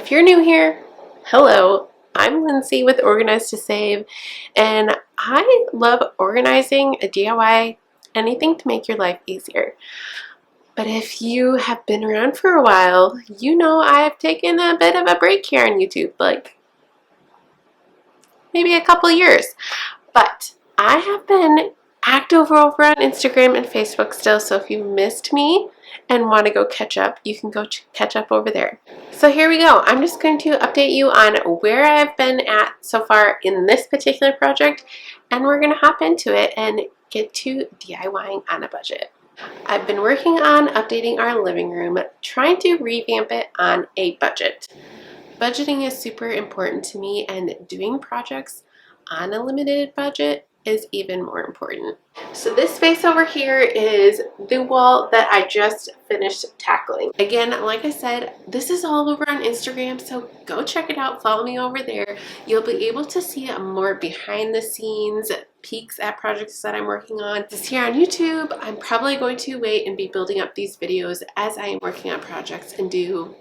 If you're new here, hello, I'm Lindsay with Organize to Save, and I love organizing a DIY, anything to make your life easier. But if you have been around for a while, you know I've taken a bit of a break here on YouTube, like maybe a couple years. But I have been active over on Instagram and Facebook still, so if you missed me and want to go catch up, you can go catch up over there. So here we go. I'm just going to update you on where I've been at so far in this particular project, and we're going to hop into it and get to DIYing on a budget. I've been working on updating our living room, trying to revamp it on a budget. Budgeting is super important to me, and doing projects on a limited budget is even more important. So this space over here is the wall that I just finished tackling. Again, like I said, this is all over on Instagram, so go check it out. Follow me over there. You'll be able to see more behind the scenes peeks at projects that I'm working on. This is here on YouTube. I'm probably going to wait and be building up these videos as I am working on projects and do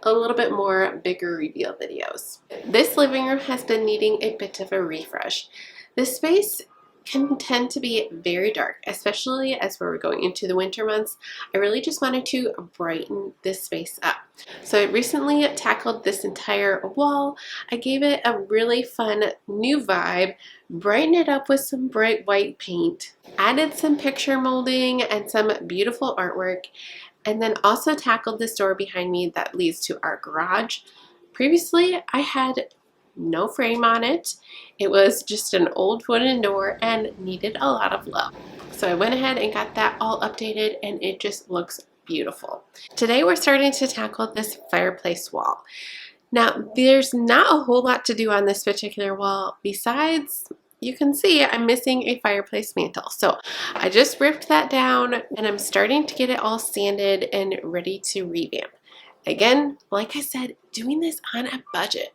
a little bit more bigger reveal videos. This living room has been needing a bit of a refresh. This space can tend to be very dark, especially as we're going into the winter months. I really just wanted to brighten this space up. So I recently tackled this entire wall. I gave it a really fun new vibe, brightened it up with some bright white paint, added some picture molding and some beautiful artwork, and then also tackled this door behind me that leads to our garage. Previously, I had no frame on it. It was just an old wooden door and needed a lot of love. So I went ahead and got that all updated, and it just looks beautiful. Today we're starting to tackle this fireplace wall. Now, there's not a whole lot to do on this particular wall besides, you can see I'm missing a fireplace mantle. So I just ripped that down, and I'm starting to get it all sanded and ready to revamp. Again, like I said, doing this on a budget.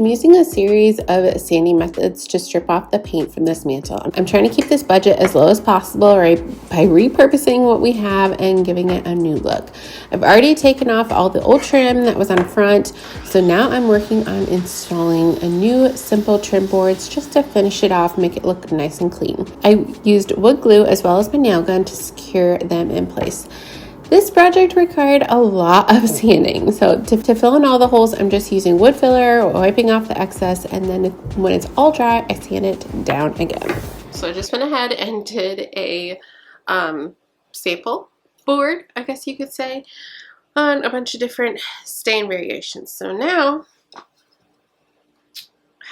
I'm using a series of sanding methods to strip off the paint from this mantle. I'm trying to keep this budget as low as possible, right, by repurposing what we have and giving it a new look. I've already taken off all the old trim that was on front, so now I'm working on installing a new simple trim boards just to finish it off, make it look nice and clean. I used wood glue as well as my nail gun to secure them in place. This project required a lot of sanding, so to fill in all the holes, I'm just using wood filler, wiping off the excess, and then when it's all dry, I sand it down again. So I just went ahead and did a sample board, I guess you could say, on a bunch of different stain variations. So now I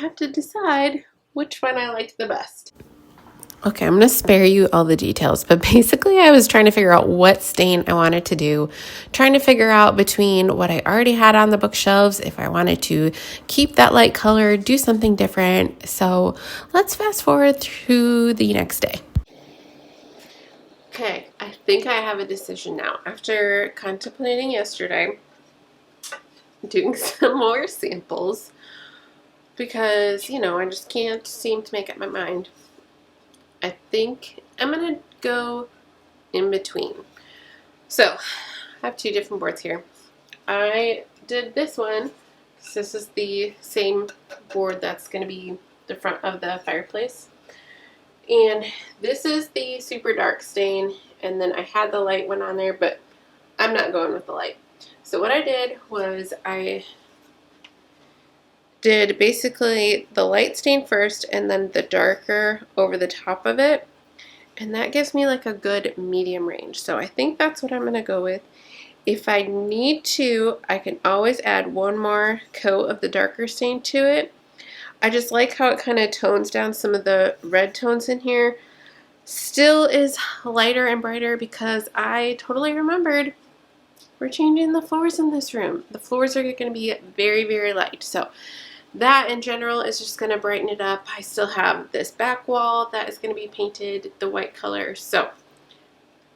have to decide which one I like the best. Okay, I'm going to spare you all the details, but basically I was trying to figure out what stain I wanted to do, trying to figure out between what I already had on the bookshelves, if I wanted to keep that light color, do something different. So let's fast forward through the next day. Okay, I think I have a decision now. After contemplating yesterday, doing some more samples, because, you know, I just can't seem to make up my mind. I think I'm going to go in between. So I have two different boards here. I did this one. So this is the same board that's going to be the front of the fireplace. And this is the super dark stain. And then I had the light one on there, but I'm not going with the light. So what I did was I did basically the light stain first and then the darker over the top of it, and that gives me like a good medium range. So I think that's what I'm going to go with. If I need to, I can always add one more coat of the darker stain to it. I just like how it kind of tones down some of the red tones in here. Still is lighter and brighter because I totally remembered we're changing the floors in this room. The floors are going to be very, very light. So that in general is just going to brighten it up. I still have this back wall that is going to be painted the white color, so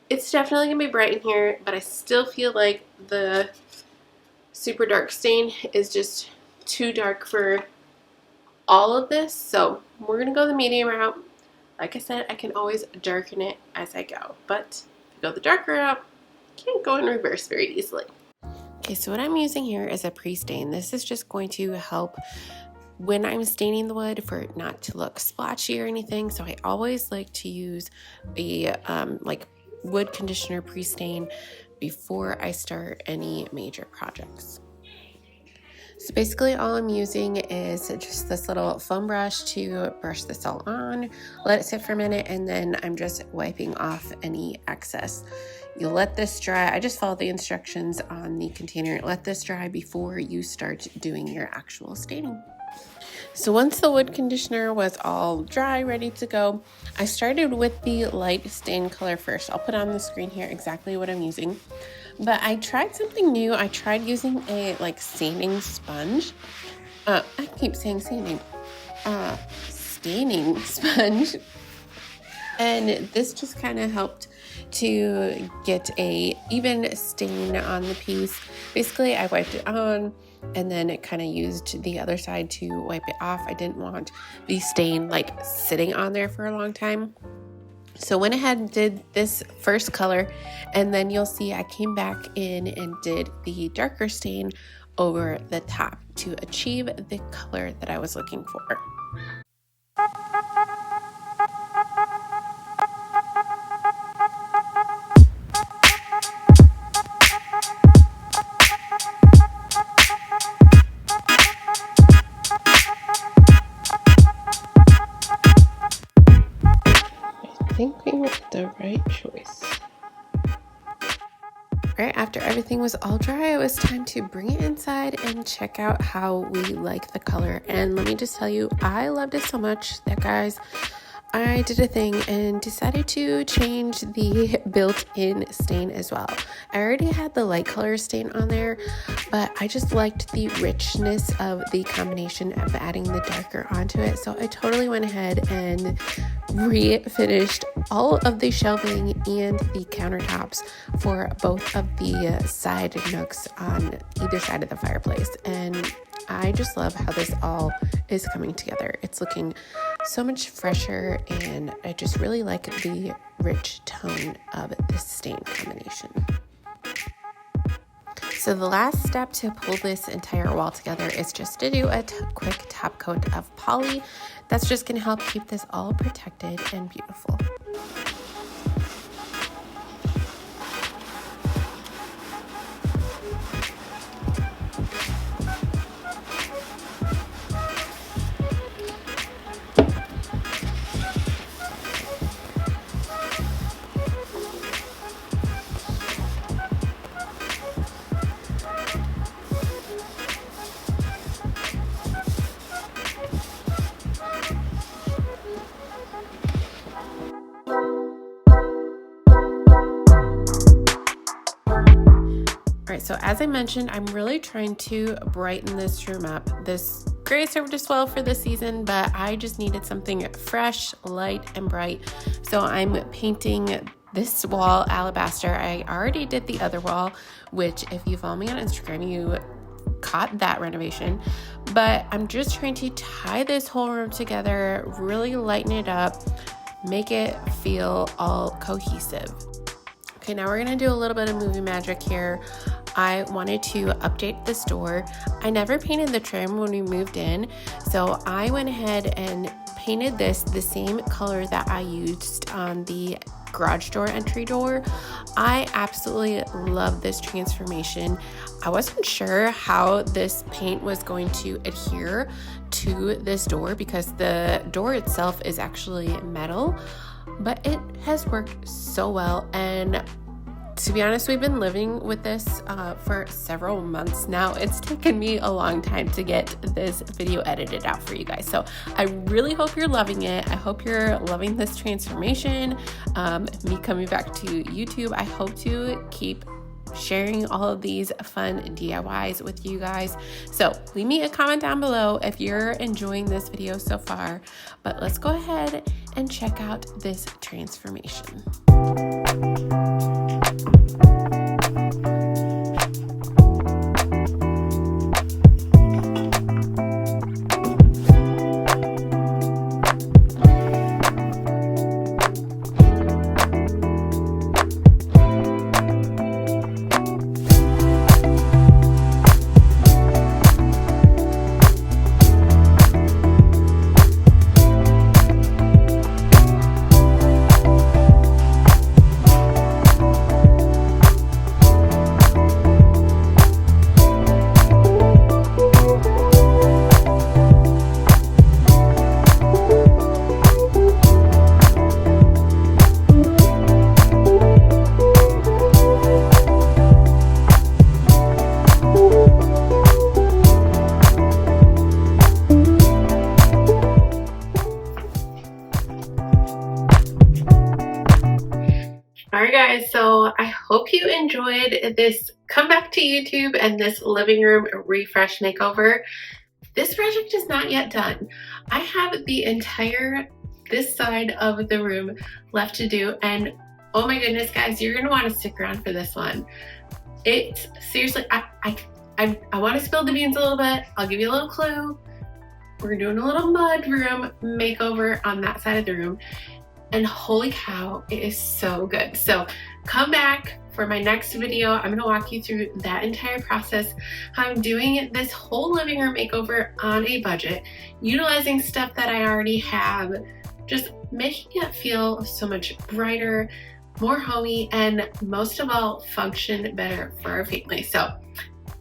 it's definitely going to be bright in here, but I still feel like the super dark stain is just too dark for all of this, so we're going to go the medium route. Like I said, I can always darken it as I go, but if you go the darker route, you can't go in reverse very easily. Okay, so what I'm using here is a pre-stain. This is just going to help when I'm staining the wood for it not to look splotchy or anything. So I always like to use a like wood conditioner pre-stain before I start any major projects. So basically all I'm using is just this little foam brush to brush this all on, let it sit for a minute, and then I'm just wiping off any excess. You let this dry. I just followed the instructions on the container. Let this dry before you start doing your actual staining. So once the wood conditioner was all dry, ready to go, I started with the light stain color first. I'll put on the screen here exactly what I'm using. But I tried something new. I tried using a sanding sponge. I keep saying sanding. Staining sponge. And this just kind of helped to get a even stain on the piece. Basically, I wiped it on and then it kind of used the other side to wipe it off. I didn't want the stain sitting on there for a long time. So went ahead and did this first color, and then you'll see I came back in and did the darker stain over the top to achieve the color that I was looking for. I think we made the right choice. Right after everything was all dry, it was time to bring it inside and check out how we like the color. And let me just tell you, I loved it so much that, guys, I did a thing and decided to change the built-in stain as well. I already had the light color stain on there, but I just liked the richness of the combination of adding the darker onto it. So I totally went ahead and refinished all of the shelving and the countertops for both of the side nooks on either side of the fireplace. And I just love how this all is coming together. It's looking so much fresher, and I just really like the rich tone of this stain combination. So the last step to pull this entire wall together is just to do a quick top coat of poly. That's just going to help keep this all protected and beautiful. Alright, so as I mentioned, I'm really trying to brighten this room up. This gray served us well for this season, but I just needed something fresh, light, and bright. So I'm painting this wall alabaster. I already did the other wall, which if you follow me on Instagram, you caught that renovation. But I'm just trying to tie this whole room together, really lighten it up, make it feel all cohesive. Okay, now we're gonna do a little bit of movie magic here. I wanted to update this door. I never painted the trim when we moved in, so I went ahead and painted this the same color that I used on the garage door entry door. I absolutely love this transformation. I wasn't sure how this paint was going to adhere to this door because the door itself is actually metal, but it has worked so well. And to be honest, we've been living with this for several months now. It's taken me a long time to get this video edited out for you guys. So I really hope you're loving it. I hope you're loving this transformation. Me coming back to YouTube, I hope to keep sharing all of these fun DIYs with you guys. So leave me a comment down below if you're enjoying this video so far, but let's go ahead and check out this transformation. Alright guys, so I hope you enjoyed this come back to YouTube and this living room refresh makeover. This project is not yet done. I have the entire this side of the room left to do, and oh my goodness guys, you're gonna want to stick around for this one. It's seriously, I want to spill the beans a little bit. I'll give you a little clue. We're doing a little mud room makeover on that side of the room. And holy cow, it is so good. So come back for my next video. I'm gonna walk you through that entire process, how I'm doing this whole living room makeover on a budget, utilizing stuff that I already have, just making it feel so much brighter, more homey, and most of all, function better for our family. So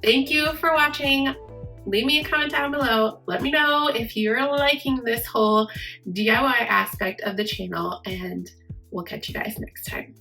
thank you for watching. Leave me a comment down below. Let me know if you're liking this whole DIY aspect of the channel, and we'll catch you guys next time.